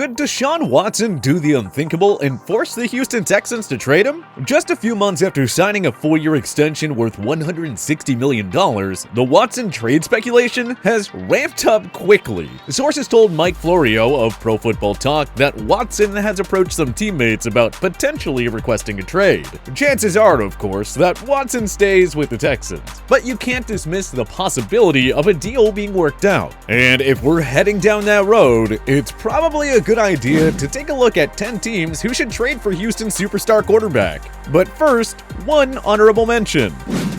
Could Deshaun Watson do the unthinkable and force the Houston Texans to trade him? Just a few months after signing a 4-year extension worth $160 million, the Watson trade speculation has ramped up quickly. Sources told Mike Florio of Pro Football Talk that Watson has approached some teammates about potentially requesting a trade. Chances are, of course, that Watson stays with the Texans, but you can't dismiss the possibility of a deal being worked out. And if we're heading down that road, it's probably a good idea to take a look at 10 teams who should trade for Houston's superstar quarterback. But first, one honorable mention: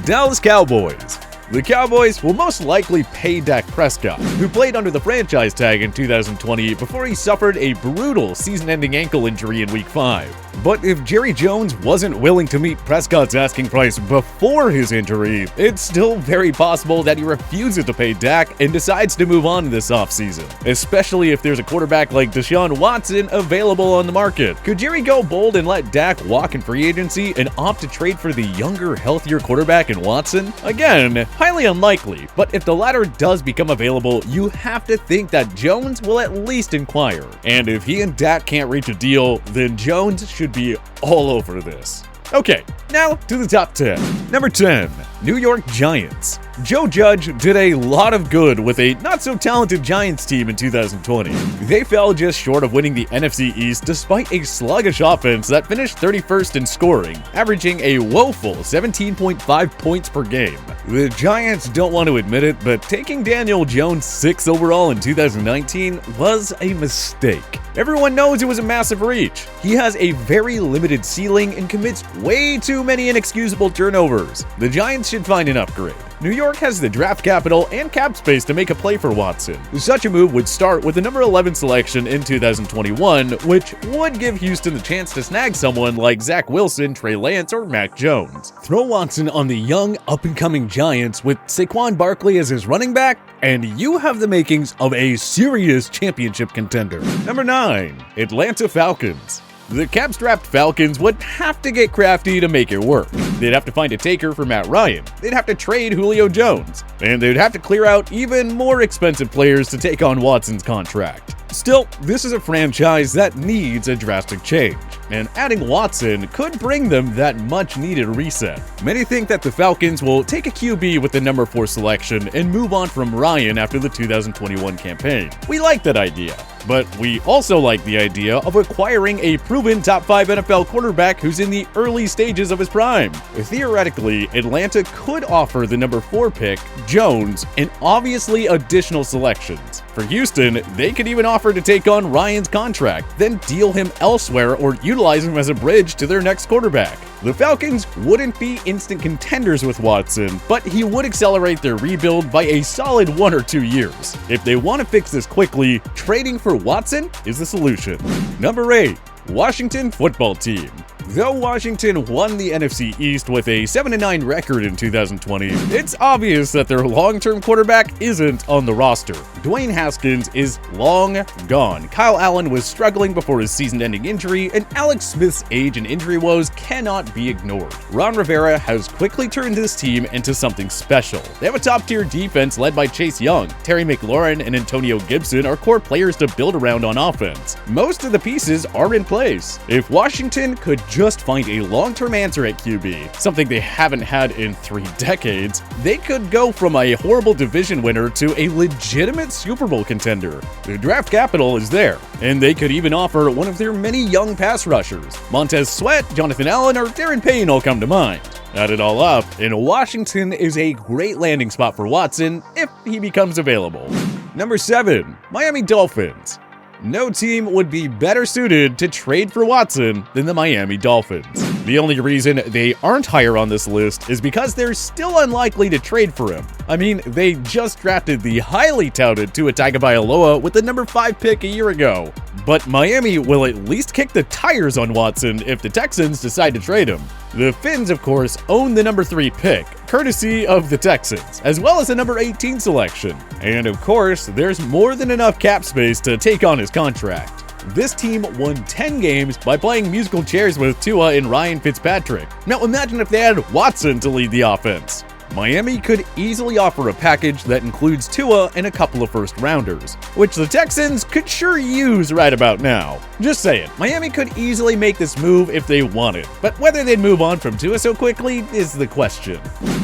Dallas Cowboys. The Cowboys will most likely pay Dak Prescott, who played under the franchise tag in 2020 before he suffered a brutal season-ending ankle injury in Week 5. But if Jerry Jones wasn't willing to meet Prescott's asking price before his injury, it's still very possible that he refuses to pay Dak and decides to move on this offseason, especially if there's a quarterback like Deshaun Watson available on the market. Could Jerry go bold and let Dak walk in free agency and opt to trade for the younger, healthier quarterback in Watson? Again, highly unlikely, but if the latter does become available, you have to think that Jones will at least inquire. And if he and Dak can't reach a deal, then Jones should be all over this. Okay, now to the top 10. Number 10, New York Giants. Joe Judge did a lot of good with a not-so-talented Giants team in 2020. They fell just short of winning the NFC East despite a sluggish offense that finished 31st in scoring, averaging a woeful 17.5 points per game. The Giants don't want to admit it, but taking Daniel Jones 6th overall in 2019 was a mistake. Everyone knows it was a massive reach. He has a very limited ceiling and commits way too many inexcusable turnovers. The Giants should find an upgrade. New York has the draft capital and cap space to make a play for Watson. Such a move would start with the number 11 selection in 2021, which would give Houston the chance to snag someone like Zach Wilson, Trey Lance, or Mac Jones. Throw Watson on the young, up-and-coming Giants with Saquon Barkley as his running back, and you have the makings of a serious championship contender. Number 9, Atlanta Falcons. The cap-strapped Falcons would have to get crafty to make it work. They'd have to find a taker for Matt Ryan, they'd have to trade Julio Jones, and they'd have to clear out even more expensive players to take on Watson's contract. Still, this is a franchise that needs a drastic change, and adding Watson could bring them that much-needed reset. Many think that the Falcons will take a QB with the number 4 selection and move on from Ryan after the 2021 campaign. We like that idea, but we also like the idea of acquiring a proven top 5 NFL quarterback who's in the early stages of his prime. Theoretically, Atlanta could offer the number 4 pick, Jones, and obviously additional selections. For Houston, they could even offer to take on Ryan's contract, then deal him elsewhere or utilize him as a bridge to their next quarterback. The Falcons wouldn't be instant contenders with Watson, but he would accelerate their rebuild by a solid 1 or 2 years. If they want to fix this quickly, trading for Watson is the solution. Number 8, Washington Football Team. Though Washington won the NFC East with a 7-9 record in 2020, it's obvious that their long-term quarterback isn't on the roster. Dwayne Haskins is long gone. Kyle Allen was struggling before his season-ending injury, and Alex Smith's age and injury woes cannot be ignored. Ron Rivera has quickly turned this team into something special. They have a top-tier defense led by Chase Young. Terry McLaurin and Antonio Gibson are core players to build around on offense. Most of the pieces are in place. If Washington could just find a long-term answer at QB, something they haven't had in 3 decades, they could go from a horrible division winner to a legitimate Super Bowl contender. The draft capital is there, and they could even offer one of their many young pass rushers. Montez Sweat, Jonathan Allen, or Darren Payne all come to mind. Add it all up, and Washington is a great landing spot for Watson if he becomes available. Number 7, Miami Dolphins. No team would be better suited to trade for Watson than the Miami Dolphins. The only reason they aren't higher on this list is because they're still unlikely to trade for him. I mean, they just drafted the highly touted Tua Tagovailoa with the number 5 pick a year ago. But Miami will at least kick the tires on Watson if the Texans decide to trade him. The Fins, of course, own the number 3 pick, courtesy of the Texans, as well as the number 18 selection. And of course, there's more than enough cap space to take on his contract. This team won 10 games by playing musical chairs with Tua and Ryan Fitzpatrick. Now imagine if they had Watson to lead the offense. Miami could easily offer a package that includes Tua and a couple of first-rounders, which the Texans could sure use right about now. Just saying, Miami could easily make this move if they wanted, but whether they'd move on from Tua so quickly is the question.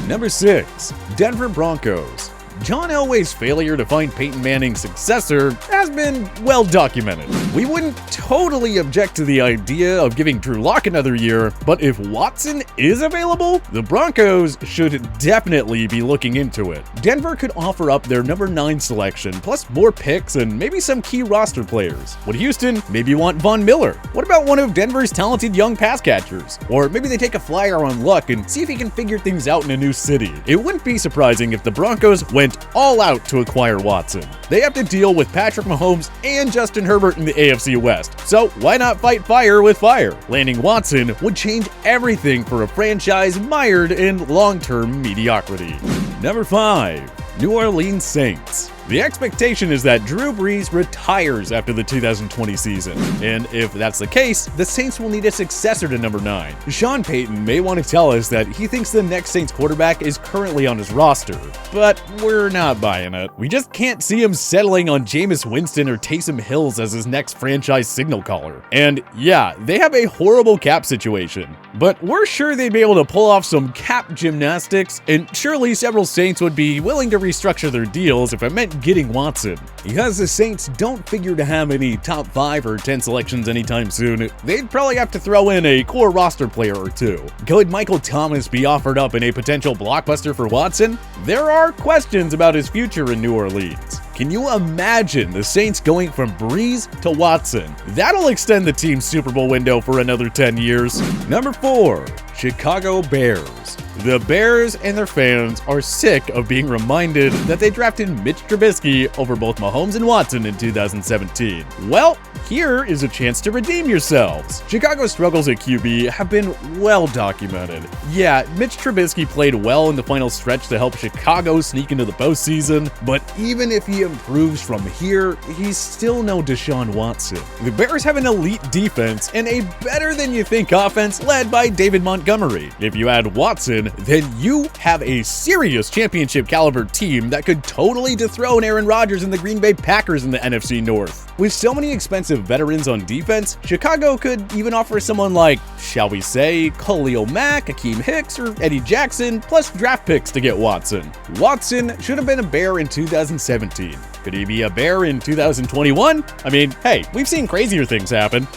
Number 6. Denver Broncos. John Elway's failure to find Peyton Manning's successor has been well documented. We wouldn't totally object to the idea of giving Drew Lock another year, but if Watson is available, the Broncos should definitely be looking into it. Denver could offer up their number 9 selection, plus more picks and maybe some key roster players. Would Houston maybe want Von Miller? What about one of Denver's talented young pass catchers? Or maybe they take a flyer on Luck and see if he can figure things out in a new city. It wouldn't be surprising if the Broncos went all out to acquire Watson. They have to deal with Patrick Mahomes and Justin Herbert in the AFC West, so why not fight fire with fire? Landing Watson would change everything for a franchise mired in long-term mediocrity. Number 5. New Orleans Saints. The expectation is that Drew Brees retires after the 2020 season, and if that's the case, the Saints will need a successor to number 9. Sean Payton may want to tell us that he thinks the next Saints quarterback is currently on his roster, but we're not buying it. We just can't see him settling on Jameis Winston or Taysom Hill as his next franchise signal caller. And yeah, they have a horrible cap situation, but we're sure they'd be able to pull off some cap gymnastics, and surely several Saints would be willing to restructure their deals if it meant getting Watson. Because the Saints don't figure to have any top 5 or 10 selections anytime soon, they'd probably have to throw in a core roster player or two. Could Michael Thomas be offered up in a potential blockbuster for Watson? There are questions about his future in New Orleans. Can you imagine the Saints going from Brees to Watson? That'll extend the team's Super Bowl window for another 10 years. Number 4. Chicago Bears. The Bears and their fans are sick of being reminded that they drafted Mitch Trubisky over both Mahomes and Watson in 2017. Well, here is a chance to redeem yourselves. Chicago's struggles at QB have been well documented. Yeah, Mitch Trubisky played well in the final stretch to help Chicago sneak into the postseason, but even if he improves from here, he's still no Deshaun Watson. The Bears have an elite defense and a better-than-you-think offense led by David Montgomery. If you add Watson, then you have a serious championship-caliber team that could totally dethrone Aaron Rodgers and the Green Bay Packers in the NFC North. With so many expensive veterans on defense, Chicago could even offer someone like, shall we say, Khalil Mack, Akeem Hicks, or Eddie Jackson, plus draft picks to get Watson. Watson should have been a Bear in 2017. Could he be a Bear in 2021? I mean, hey, we've seen crazier things happen.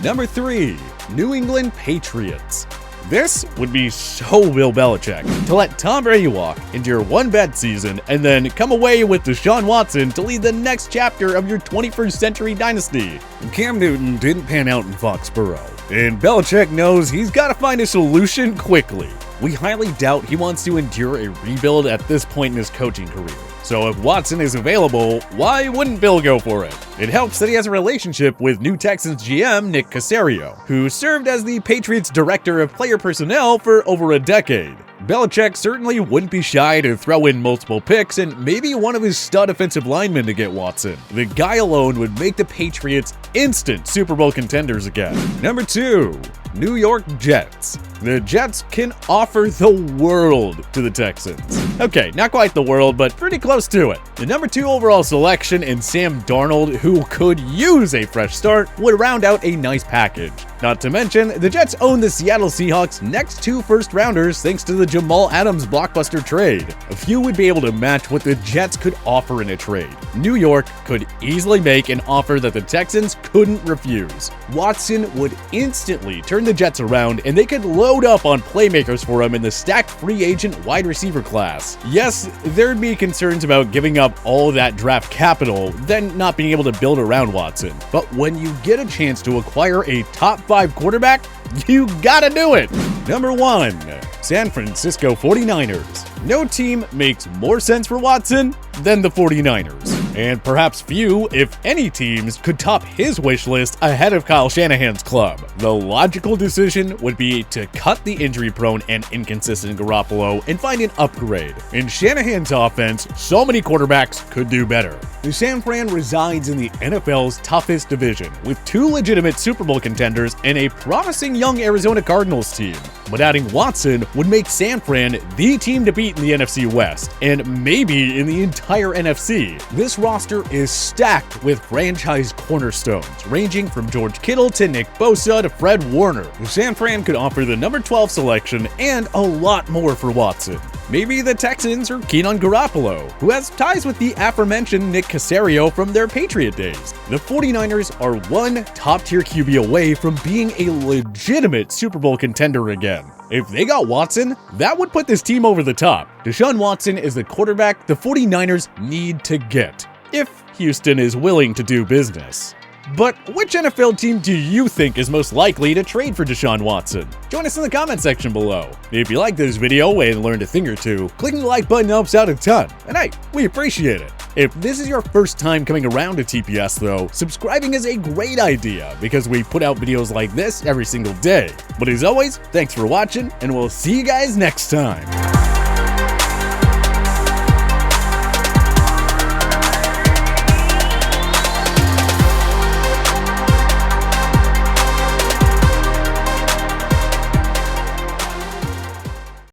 Number 3. New England Patriots. This would be so Bill Belichick, to let Tom Brady walk, endure one bad season, and then come away with Deshaun Watson to lead the next chapter of your 21st century dynasty. Cam Newton didn't pan out in Foxborough, and Belichick knows he's got to find a solution quickly. We highly doubt he wants to endure a rebuild at this point in his coaching career. So if Watson is available, why wouldn't Bill go for it? It helps that he has a relationship with new Texans GM Nick Caserio, who served as the Patriots' director of player personnel for over a decade. Belichick certainly wouldn't be shy to throw in multiple picks and maybe one of his stud offensive linemen to get Watson. The guy alone would make the Patriots instant Super Bowl contenders again. Number 2. New York Jets. The Jets can offer the world to the Texans. Okay, not quite the world, but pretty close to it. The number 2 overall selection in Sam Darnold, who could use a fresh start, would round out a nice package. Not to mention, the Jets own the Seattle Seahawks' next 2 first-rounders thanks to the Jamal Adams blockbuster trade. A few would be able to match what the Jets could offer in a trade. New York could easily make an offer that the Texans couldn't refuse. Watson would instantly turn the Jets around, and they could load up on playmakers for him in the stacked free agent wide receiver class. Yes, there'd be concerns about giving up all that draft capital, then not being able to build around Watson. But when you get a chance to acquire a top 5 quarterback, you gotta do it! Number 1. San Francisco 49ers. No team makes more sense for Watson than the 49ers. And perhaps few, if any teams, could top his wish list ahead of Kyle Shanahan's club. The logical decision would be to cut the injury-prone and inconsistent Garoppolo and find an upgrade. In Shanahan's offense, so many quarterbacks could do better. The San Fran resides in the NFL's toughest division, with 2 legitimate Super Bowl contenders and a promising young Arizona Cardinals team. but adding Watson would make San Fran the team to beat in the NFC West, and maybe in the entire NFC. This roster is stacked with franchise cornerstones, ranging from George Kittle to Nick Bosa to Fred Warner. San Fran could offer the number 12 selection and a lot more for Watson. Maybe the Texans are keen on Garoppolo, who has ties with the aforementioned Nick Caserio from their Patriot days. The 49ers are one top-tier QB away from being a legitimate Super Bowl contender again. If they got Watson, that would put this team over the top. Deshaun Watson is the quarterback the 49ers need to get, if Houston is willing to do business. But which NFL team do you think is most likely to trade for Deshaun Watson? Join us in the comment section below. If you liked this video and learned a thing or two, clicking the like button helps out a ton, and hey, we appreciate it. If this is your first time coming around to TPS though, subscribing is a great idea because we put out videos like this every single day. But as always, thanks for watching, and we'll see you guys next time.